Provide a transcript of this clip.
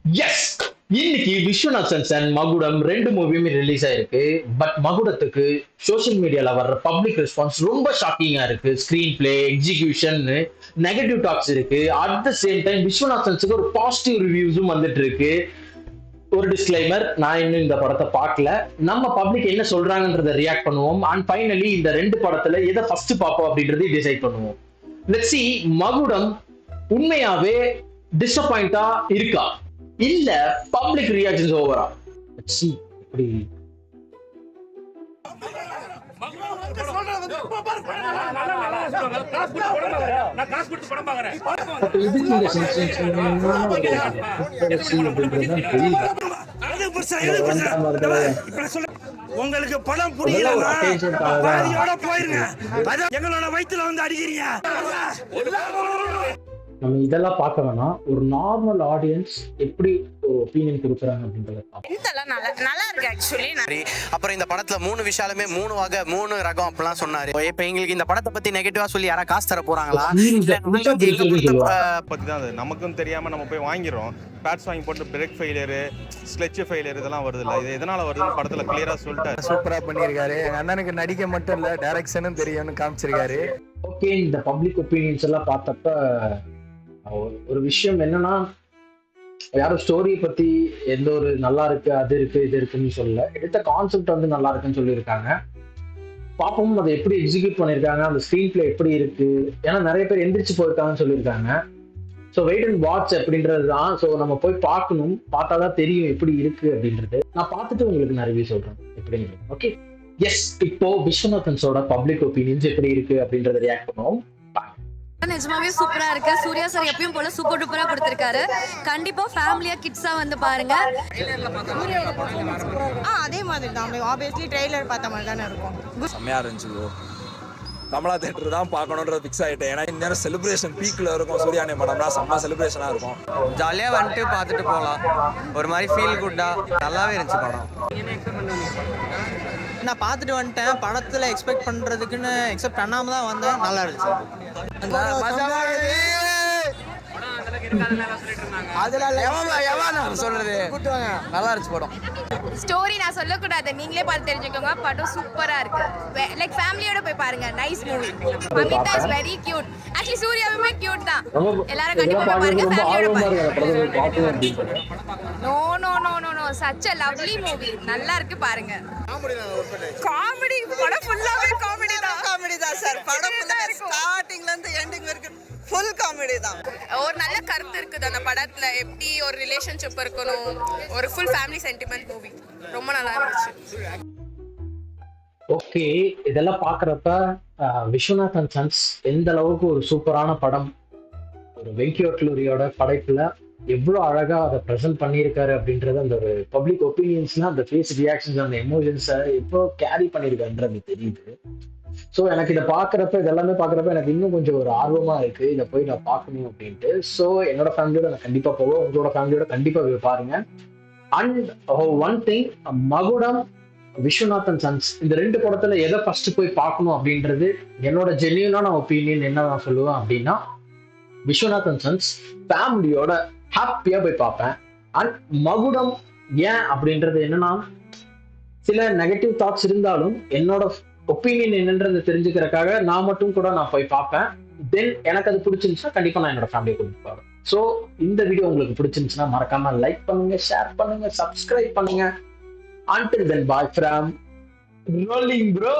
S, இன்னைக்கு Viswanath and Magudam ரெண்டு மூவியுமே ரிலீஸ் ஆயிருக்கு. பட் மகுடத்துக்கு சோசியல் மீடியால வர்ற பப்ளிக் ரெஸ்பான்ஸ் ரொம்ப ஷாக்கிங்கா இருக்கு. Screenplay, execution, negative talks இருக்கு. At the same time Viswanath ஒரு பாசிட்டிவ் ரிவ்யூஸும் வந்துட்டு இருக்கு. ஒரு டிஸ்க்ளைமர், நான் இன்னும் இந்த படத்தை பார்க்கல. நம்ம பப்ளிக் என்ன சொல்றாங்கன்றத ரியாக்ட் பண்ணுவோம். அண்ட் ஃபைனலி இந்த ரெண்டு படத்துல எதை ஃபர்ஸ்ட் பார்ப்போம் அப்படின்றதை டிசைட் பண்ணுவோம். லெட்ஸ் see மகுடம் உண்மையாவே டிசப்பாயிண்டா இருக்கா, இல்ல பப்ளிக் ரியாக்ஷன்ஸ் ஓவரா? லெட்ஸ் see எப்படி உங்களுக்கு படம் புரியல போயிருங்க. எங்களோட வயிற்றுல வந்து அடிக்கிறீங்க. நம்ம இதெல்லாம் பார்க்க வேணாம், ஒரு நார்மல் ஆடியன்ஸ் எப்படி ஒரு ஒப்பீனியன் கொடுக்குறாங்க அப்படின்றத நல்லா இருக்கு ஆக்சுவலி. அப்புறம் இந்த படத்துல 3 விஷாலுமே 3 வகை 3 ரகம் அப்படிலாம் சொன்னாரு. இப்ப எங்களுக்கு இந்த படத்தை பத்தி நெகட்டிவா சொல்லி யாரா காசு தர போறாங்களா? பத்தி தான் அது நமக்கும் தெரியாம நம்ம போய் வாங்கிடுறோம். பேட்ஸ் வாங்கி போட்டு பிரேக் ஃபெயிலியர், ஸ்லெட்ச் ஃபெயிலியர் இதெல்லாம் வருது இல்ல, இது எதனால வருதுன்னு படத்துல கிளியரா சொல்லிட்டாரு. சூப்பரா பண்ணியிருக்காரு. எங்க அண்ணனுக்கு நடிக்க மட்டும் இல்ல, டைரக்ஷனும் தெரியும்னு காமிச்சிருக்காரு. ஓகே, இந்த பப்ளிக் ஒப்பீனியன்ஸ் எல்லாம் பார்த்தப்ப ஒரு விஷயம் என்னன்னா, யாரும் ஸ்டோரியை பத்தி எந்த ஒரு நல்லா இருக்கு அது இருக்கு இது இருக்குன்னு சொல்லல. எடுத்த கான்செப்ட் வந்து நல்லா இருக்குன்னு சொல்லியிருக்காங்க. பாப்போம் அதை எப்படி எக்ஸிக்யூட் பண்ணியிருக்காங்க, அந்த ஸ்க்ரீன் பிளே எப்படி இருக்கு. ஏன்னா நிறைய பேர் எந்திரிச்சு போயிருக்காங்கன்னு சொல்லியிருக்காங்க. ஸோ வெயிட் அண்ட் வாட்ச் அப்படின்றது தான். ஸோ நம்ம போய் பார்க்கணும், பார்த்தாதான் தெரியும் எப்படி இருக்கு அப்படின்றது. நான் பார்த்துட்டு உங்களுக்கு நான் ரிவ்யூ சொல்றேன் எப்படிங்கிறது. ஓகே, எஸ், இப்போ விஸ்வநாதன்ஸோட பப்ளிக் ஒப்பீனியன்ஸ் எப்படி இருக்கு அப்படின்றத ரியாக்ட் பண்ணுவோம். நிஜமாவே சூப்பரா இருக்கு. சூர்யா சார் எப்பயும் போல சூப்பர் டூப்பரா கொடுத்திருக்காரு. கண்டிப்பா ஃபேமிலியா கிட்ஸா வந்து பாருங்க. அதே மாதிரி தான் ஆப்வியஸ்லி ட்ரெய்லர் பார்த்த மாதிரி தானே இருக்கும். செம்மையா இருந்துச்சு ப்ரோ. கமலா தேட்டர் தான் பார்க்கணுன்ற ஃபிக்ஸ் ஆயிட்டேன். ஏன்னா இந்த நேரம் செலிப்ரேஷன் பீக்ல இருக்கும். சூர்யானே படம்னா செம்ம செலிப்ரேஷனா இருக்கும். ஜாலியா வந்துட்டு பார்த்துட்டு போகலாம். ஒரு மாதிரி ஃபீல் குட்டா நல்லாவே இருந்துச்சு படம். நான் பார்த்துட்டு வந்துட்டேன். படத்தில் எக்ஸ்பெக்ட் பண்ணுறதுக்குன்னு எக்ஸெப்ட் பண்ணாமல் தான் வந்தேன். நல்லா இருந்துச்சு. நல்லா இருந்துச்சு படம். ஸ்டோரி நான் சொல்லக்கூடாது, நீங்களே பார்த்து தெரிஞ்சுக்கோங்க. படம் சூப்பரா இருக்கு. லைக் ஃபேமிலியோட போய் பாருங்க. Nice movie. Amitha is very cute. Actually சூர்யாவுமே கியூட் தான். எல்லாரும் கண்டிப்பா போய் பாருங்க, ஃபேமிலியோட பாருங்க. No no no no no such a lovely movie. நல்லா இருக்கு, பாருங்க. காமெடி படம் ஃபுல்லாவே காமெடி தான் சார். படம் ஸ்டார்டிங்ல இருந்து எண்டிங் வரைக்கும் ஃபுல் காமெடி தான். ஒரு நல்ல கருத்து இருக்குது அந்த படத்துல. எப்படி ஒரு ரிலேஷன்ஷிப் இருக்கணும், ஒரு ஃபுல் ஃபேமிலி சென்டிமெண்ட் மூவி. ரொம்ப நல்லா இருந்துச்சு. ஓகே, இதெல்லாம் பாக்குறப்ப விஸ்வநாத் அண்ட் சன்ஸ் எந்த அளவுக்கு ஒரு சூப்பரான படம், ஒரு வெங்கியோட்லூரியோட படைப்புல எவ்வளவு அழகா அதை ப்ரெசென்ட் பண்ணியிருக்காரு அப்படின்றது அந்த ஒரு பப்ளிக் ஒப்பீனியன்ஸ்னா அந்த ஃபேஸ் ரியாக்ஷன்ஸ், அந்த எமோஷன்ஸை எவ்வளோ கேரி பண்ணியிருக்காருன்றது தெரியுது. ஸோ எனக்கு இதை பார்க்குறப்ப, இதெல்லாமே பார்க்குறப்ப எனக்கு இன்னும் கொஞ்சம் ஒரு ஆர்வமாக இருக்குது, இதை போய் நான் பார்க்கணும் அப்படின்ட்டு. ஸோ என்னோட ஃபேமிலியோட நான் கண்டிப்பாக போவேன், உங்களோட ஃபேமிலியோட கண்டிப்பாக போய் பாருங்க. அண்ட் ஒன் திங், மகுடம், விஸ்வநாத் அண்ட் சன்ஸ் இந்த ரெண்டு படத்துல எதை ஃபர்ஸ்ட் போய் பார்க்கணும் அப்படின்றது என்னோட ஜென்யூனான ஒப்பீனியன். என்ன நான் சொல்லுவேன் அப்படின்னா, விஸ்வநாத் அண்ட் சன்ஸ் ஃபேமிலியோட ஹாப்பியா போய் பார்ப்பேன். அண்ட் மகுடம் ஏன் அப்படின்றது என்னன்னா, சில நெகட்டிவ் தாட்ஸ் இருந்தாலும் என்னோட ஒப்பீனியன் என்னன்றது தெரிஞ்சுக்கிறதுக்காக நான் மட்டும் கூட நான் போய் பார்ப்பேன். தென் எனக்கு அது பிடிச்சிருந்துச்சுன்னா கண்டிப்பா நான் என்னோட ஃபேமிலியை கூட்டிட்டு போவேன். ஸோ இந்த வீடியோ உங்களுக்கு பிடிச்சிருந்துச்சுன்னா மறக்காம லைக் பண்ணுங்க, ஷேர் பண்ணுங்க, சப்ஸ்கிரைப் பண்ணுங்க. Until then, bye from Rolling Bro.